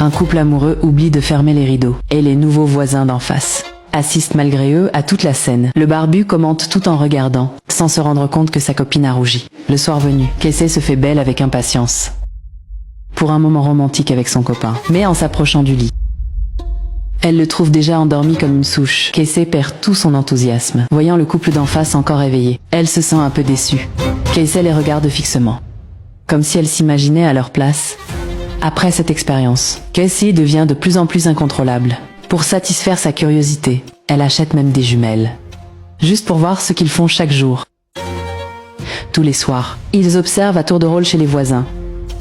Un couple amoureux oublie de fermer les rideaux, et les nouveaux voisins d'en face assistent malgré eux à toute la scène. Le barbu commente tout en regardant, sans se rendre compte que sa copine a rougi. Le soir venu, Casey se fait belle avec impatience pour un moment romantique avec son copain. Mais en s'approchant du lit, elle le trouve déjà endormi comme une souche. Casey perd tout son enthousiasme. Voyant le couple d'en face encore éveillé, elle se sent un peu déçue. Casey les regarde fixement, comme si elle s'imaginait à leur place. Après cette expérience, Casey devient de plus en plus incontrôlable. Pour satisfaire sa curiosité, elle achète même des jumelles, juste pour voir ce qu'ils font chaque jour. Tous les soirs, ils observent à tour de rôle chez les voisins.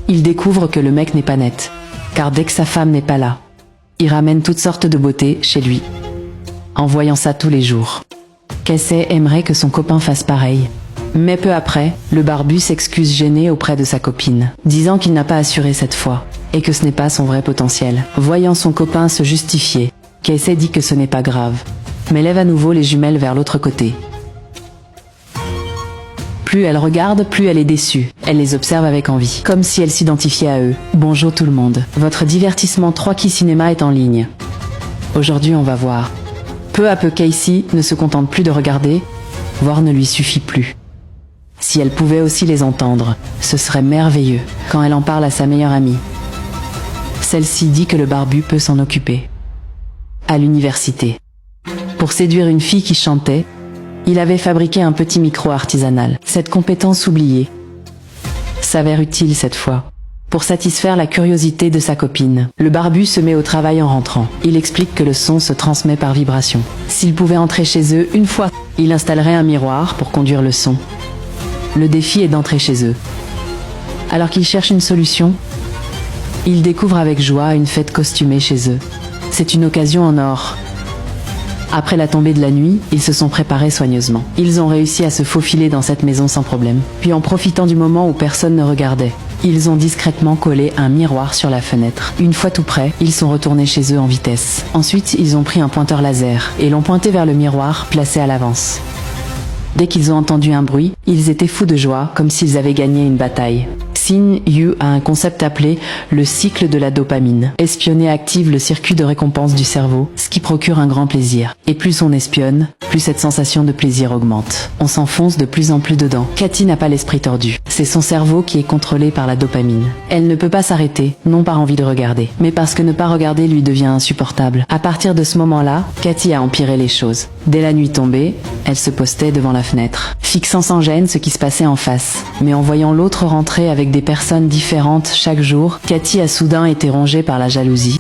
Ils découvrent que le mec n'est pas net, car dès que sa femme n'est pas là, il ramène toutes sortes de beautés chez lui. En voyant ça tous les jours, Casey aimerait que son copain fasse pareil. Mais peu après, le barbu s'excuse gêné auprès de sa copine, disant qu'il n'a pas assuré cette fois, et que ce n'est pas son vrai potentiel. Voyant son copain se justifier, Casey dit que ce n'est pas grave, mais lève à nouveau les jumelles vers l'autre côté. Plus elle regarde, plus elle est déçue. Elle les observe avec envie, comme si elle s'identifiait à eux. Bonjour tout le monde. Votre divertissement 3Key Cinéma est en ligne. Aujourd'hui, on va voir. Peu à peu, Casey ne se contente plus de regarder, voir ne lui suffit plus. Si elle pouvait aussi les entendre, ce serait merveilleux. Quand elle en parle à sa meilleure amie, celle-ci dit que le barbu peut s'en occuper. À l'université, pour séduire une fille qui chantait, il avait fabriqué un petit micro artisanal. Cette compétence oubliée s'avère utile cette fois, pour satisfaire la curiosité de sa copine. Le barbu se met au travail en rentrant. Il explique que le son se transmet par vibration. S'il pouvait entrer chez eux une fois, il installerait un miroir pour conduire le son. Le défi est d'entrer chez eux. Alors qu'il cherche une solution, il découvre avec joie une fête costumée chez eux. C'est une occasion en or. Après la tombée de la nuit, ils se sont préparés soigneusement. Ils ont réussi à se faufiler dans cette maison sans problème. Puis en profitant du moment où personne ne regardait, ils ont discrètement collé un miroir sur la fenêtre. Une fois tout prêt, ils sont retournés chez eux en vitesse. Ensuite, ils ont pris un pointeur laser et l'ont pointé vers le miroir placé à l'avance. Dès qu'ils ont entendu un bruit, ils étaient fous de joie, comme s'ils avaient gagné une bataille. Xin Yu a un concept appelé le cycle de la dopamine. Espionner active le circuit de récompense du cerveau, ce qui procure un grand plaisir. Et plus on espionne, plus cette sensation de plaisir augmente. On s'enfonce de plus en plus dedans. Cathy n'a pas l'esprit tordu. C'est son cerveau qui est contrôlé par la dopamine. Elle ne peut pas s'arrêter, non par envie de regarder, mais parce que ne pas regarder lui devient insupportable. À partir de ce moment-là, Cathy a empiré les choses. Dès la nuit tombée, elle se postait devant la fenêtre, fixant sans gêne ce qui se passait en face. Mais en voyant l'autre rentrer avec des personnes différentes chaque jour, Cathy a soudain été rongée par la jalousie.